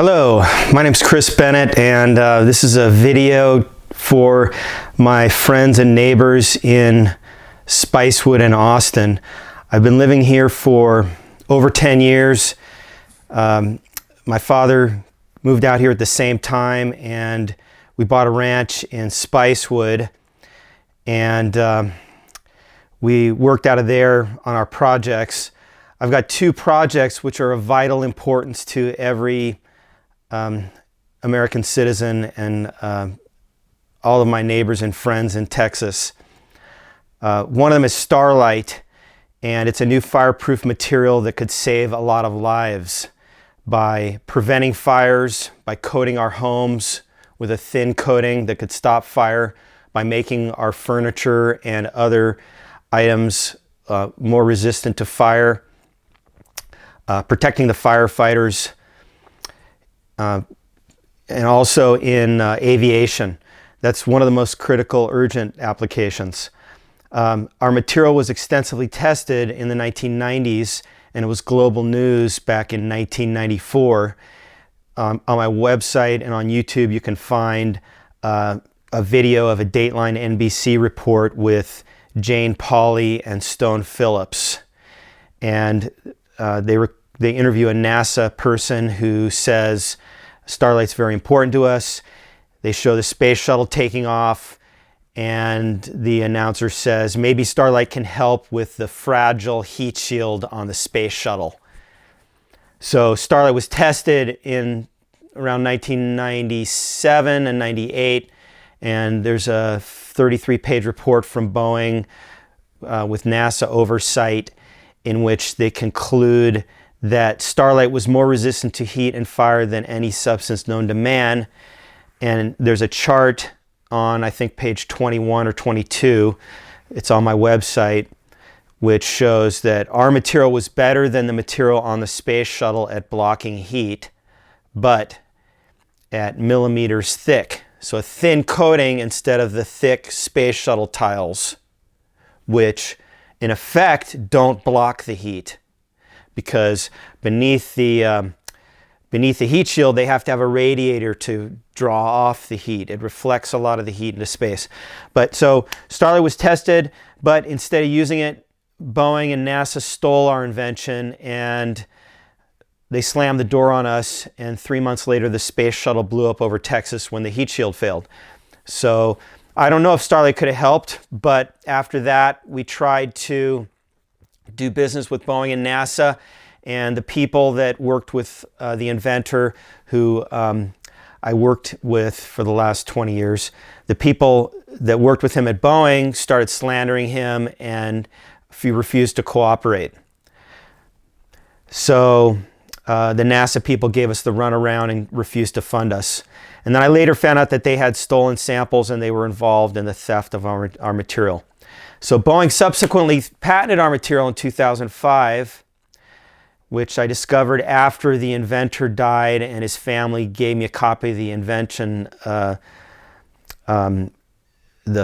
Hello, my name's Chris Bennett, and this is a video for my friends and neighbors in Spicewood and Austin. I've been living here for over 10 years. My father moved out here at the same time, and we bought a ranch in Spicewood, and we worked out of there on our projects. I've got two projects which are of vital importance to every American citizen and all of my neighbors and friends in Texas. One of them is Starlite, and it's a new fireproof material that could save a lot of lives by preventing fires, by coating our homes with a thin coating that could stop fire, by making our furniture and other items more resistant to fire, protecting the firefighters, and also in aviation. That's one of the most critical, urgent applications. Our material was extensively tested in the 1990s, and it was global news back in 1994. On my website and on YouTube, you can find a video of a Dateline NBC report with Jane Pauley and Stone Phillips. And they interview a NASA person who says, Starlight's very important to us. They show the space shuttle taking off, and the announcer says, maybe Starlight can help with the fragile heat shield on the space shuttle. So Starlight was tested in around 1997 and 98, and there's a 33-page report from Boeing with NASA oversight in which they conclude that Starlight was more resistant to heat and fire than any substance known to man. And there's a chart on, I think, page 21 or 22, it's on my website, which shows that our material was better than the material on the space shuttle at blocking heat, but at millimeters thick. So a thin coating instead of the thick space shuttle tiles, which in effect don't block the heat, because beneath the heat shield they have to have a radiator to draw off the heat. It reflects a lot of the heat into space. But so Starlite was tested, but instead of using it, Boeing and NASA stole our invention, and they slammed the door on us, and 3 months later the space shuttle blew up over Texas when the heat shield failed. So I don't know if Starlite could have helped, but after that we tried to do business with Boeing and NASA, and the people that worked with the inventor, who I worked with for the last 20 years, the people that worked with him at Boeing started slandering him, and he refused to cooperate. So the NASA people gave us the runaround and refused to fund us. And then I later found out that they had stolen samples and they were involved in the theft of our material. So Boeing subsequently patented our material in 2005, which I discovered after the inventor died, and his family gave me a copy of the invention, the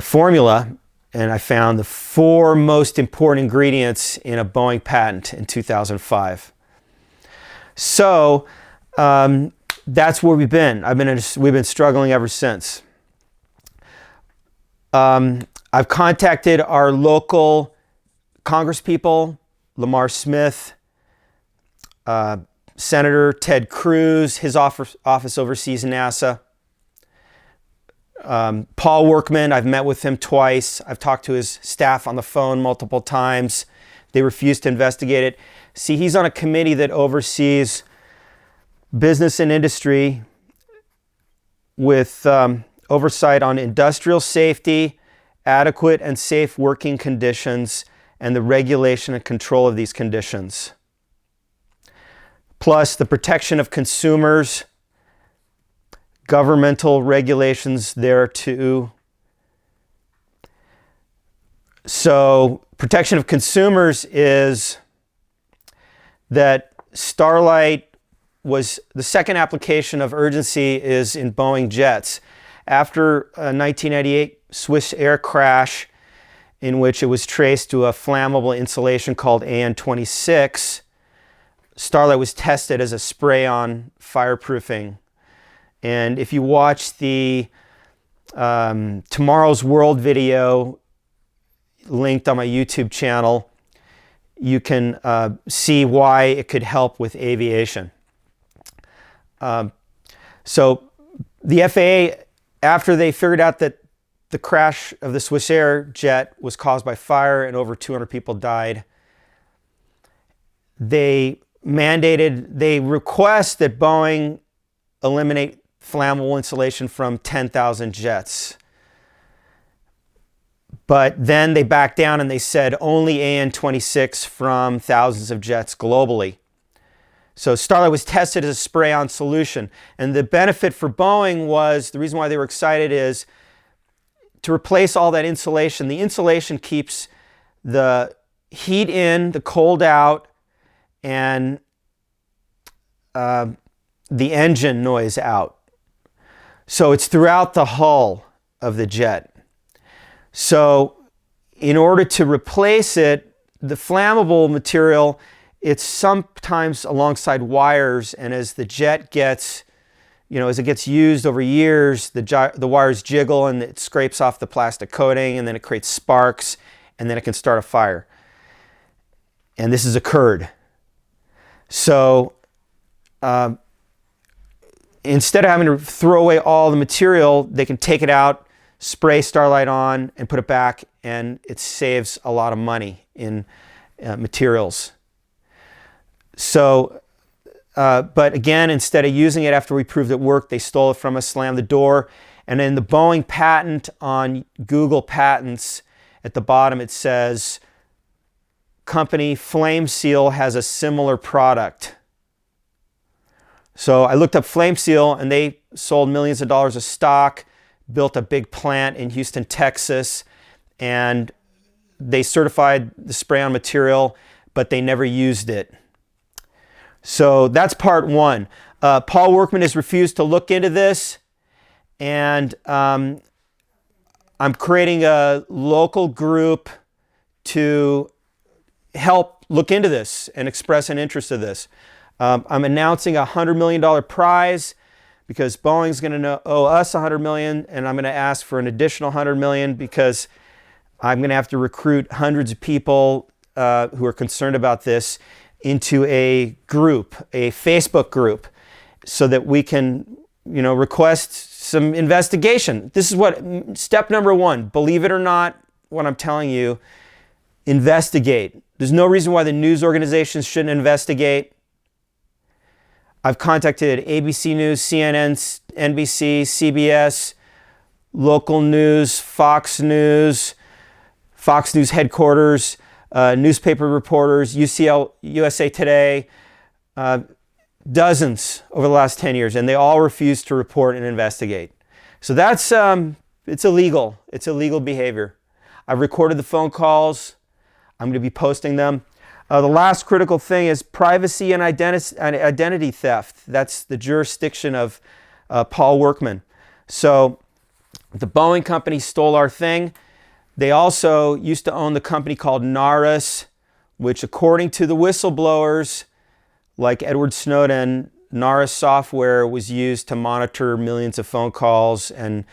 formula, and I found the 4 most important ingredients in a Boeing patent in 2005. So that's where we've been. We've been struggling ever since. I've contacted our local congresspeople, Lamar Smith, Senator Ted Cruz, his office oversees NASA. Paul Workman, I've met with him twice. I've talked to his staff on the phone multiple times. They refuse to investigate it. See, he's on a committee that oversees business and industry with oversight on industrial safety, adequate and safe working conditions, and the regulation and control of these conditions. Plus the protection of consumers, governmental regulations there too. So protection of consumers is that Starlite was the second application of urgency is in Boeing jets. After a 1998 Swiss Air crash in which it was traced to a flammable insulation called AN-26, Starlite was tested as a spray-on fireproofing. And if you watch the Tomorrow's World video linked on my YouTube channel, you can see why it could help with aviation. So the FAA, after they figured out that the crash of the Swissair jet was caused by fire and over 200 people died, they request that Boeing eliminate flammable insulation from 10,000 jets. But then they backed down and they said only AN-26 from thousands of jets globally. So Starlite was tested as a spray-on solution. And the benefit for Boeing was, the reason why they were excited is to replace all that insulation. The insulation keeps the heat in, the cold out, and the engine noise out. So it's throughout the hull of the jet. So in order to replace it, the flammable material, it's sometimes alongside wires, and as the jet gets, as it gets used over years, the wires jiggle and it scrapes off the plastic coating, and then it creates sparks, and then it can start a fire. And this has occurred. So instead of having to throw away all the material, they can take it out, spray Starlite on, and put it back, and it saves a lot of money in materials. So, but again, instead of using it after we proved it worked, they stole it from us, slammed the door. And in the Boeing patent on Google Patents, at the bottom it says, company Flame Seal has a similar product. So I looked up Flame Seal, and they sold millions of dollars of stock, built a big plant in Houston, Texas, and they certified the spray-on material, but they never used it. So that's part one. Paul Workman has refused to look into this, and I'm creating a local group to help look into this and express an interest in this. I'm announcing a $100 million prize because Boeing's going to owe us $100 million, and I'm going to ask for an additional $100 million because I'm going to have to recruit hundreds of people who are concerned about this into a group, a Facebook group, so that we can, request some investigation. This is what step number one. Believe it or not, what I'm telling you, investigate. There's no reason why the news organizations shouldn't investigate. I've contacted ABC News, CNN, NBC, CBS, local news, Fox News headquarters, newspaper reporters, USA Today, dozens over the last 10 years, and they all refuse to report and investigate. So that's, it's illegal. It's illegal behavior. I've recorded the phone calls. I'm going to be posting them. The last critical thing is privacy and identity theft. That's the jurisdiction of Paul Workman. So the Boeing company stole our thing. They also used to own the company called Narus, which according to the whistleblowers, like Edward Snowden, Narus software was used to monitor millions of phone calls and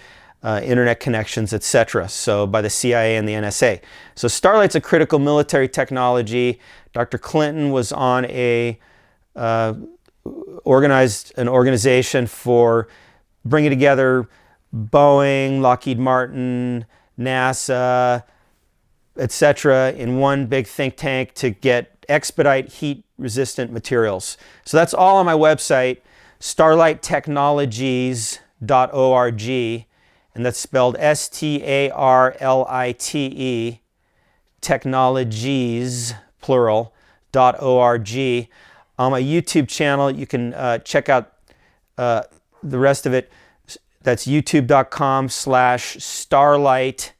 internet connections, etc. So by the CIA and the NSA. So Starlite's a critical military technology. Dr. Clinton was on organized an organization for bringing together Boeing, Lockheed Martin, NASA, etc. in one big think tank to expedite heat-resistant materials. So that's all on my website, starlitetechnologies.org, and that's spelled S-T-A-R-L-I-T-E, technologies, plural, .org. On my YouTube channel, you can check out the rest of it. That's youtube.com/Starlite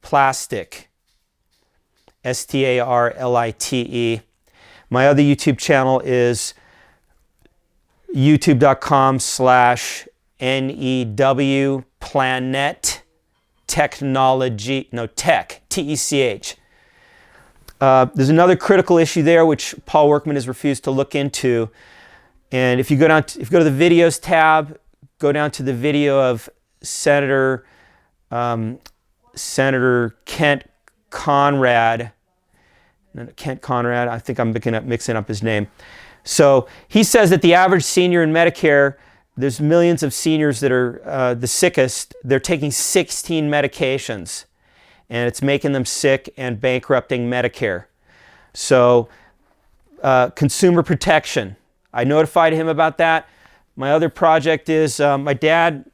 Plastic, S-T-A-R-L-I-T-E. My other YouTube channel is youtube.com/NEW Planet Technology, no, Tech, T-E-C-H. There's another critical issue there which Paul Workman has refused to look into. And if you go to the videos tab, go down to the video of Senator Kent Conrad. I think I'm mixing up his name. So he says that the average senior in Medicare, there's millions of seniors that are the sickest. They're taking 16 medications, and it's making them sick and bankrupting Medicare. So consumer protection. I notified him about that. My other project is my dad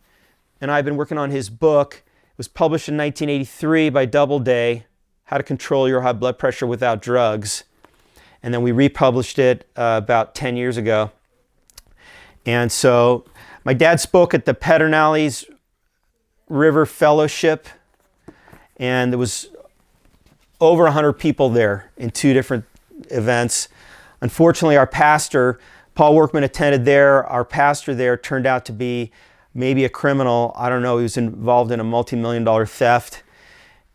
and I have been working on his book. It was published in 1983 by Doubleday, How to Control Your High Blood Pressure Without Drugs. And then we republished it about 10 years ago. And so my dad spoke at the Pedernales River Fellowship, and there was over 100 people there in 2 different events. Unfortunately, our pastor, Paul Workman, attended there. Our pastor there turned out to be maybe a criminal. I don't know. He was involved in a multi-million-dollar theft.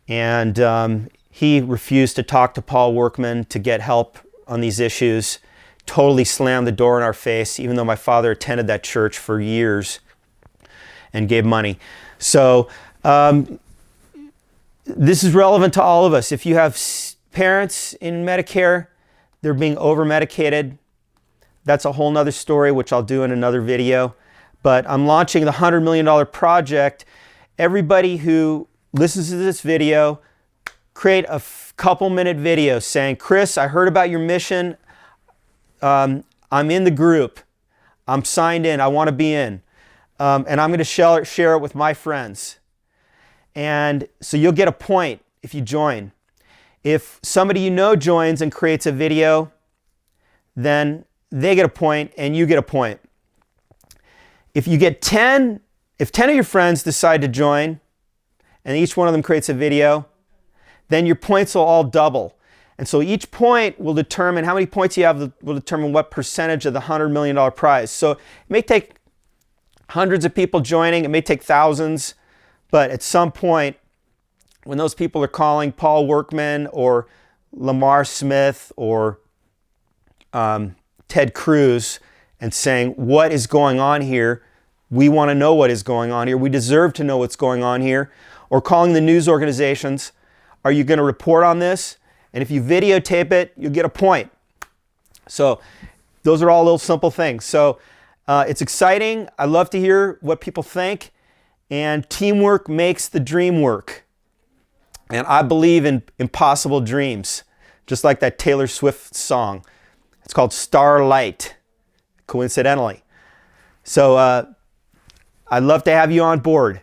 And he refused to talk to Paul Workman to get help on these issues. Totally slammed the door in our face, even though my father attended that church for years and gave money. So this is relevant to all of us. If you have parents in Medicare, they're being over-medicated. That's a whole nother story, which I'll do in another video. But I'm launching the $100 million project. Everybody who listens to this video, create a couple-minute video saying, Chris, I heard about your mission. I'm in the group. I'm signed in. I want to be in. And I'm going to share it with my friends. And so you'll get a point if you join. If somebody you know joins and creates a video, then they get a point and you get a point. If you get 10, if 10 of your friends decide to join and each one of them creates a video, then your points will all double. And so each point will determine how many points you have, will determine what percentage of the $100 million prize. So it may take hundreds of people joining, it may take thousands, but at some point, when those people are calling Paul Workman or Lamar Smith or Ted Cruz and saying, what is going on here? We want to know what is going on here. We deserve to know what's going on here. Or calling the news organizations, are you going to report on this? And if you videotape it, you'll get a point. So those are all little simple things. So it's exciting. I love to hear what people think. And teamwork makes the dream work. And I believe in impossible dreams, just like that Taylor Swift song. It's called Starlite, coincidentally. So I'd love to have you on board.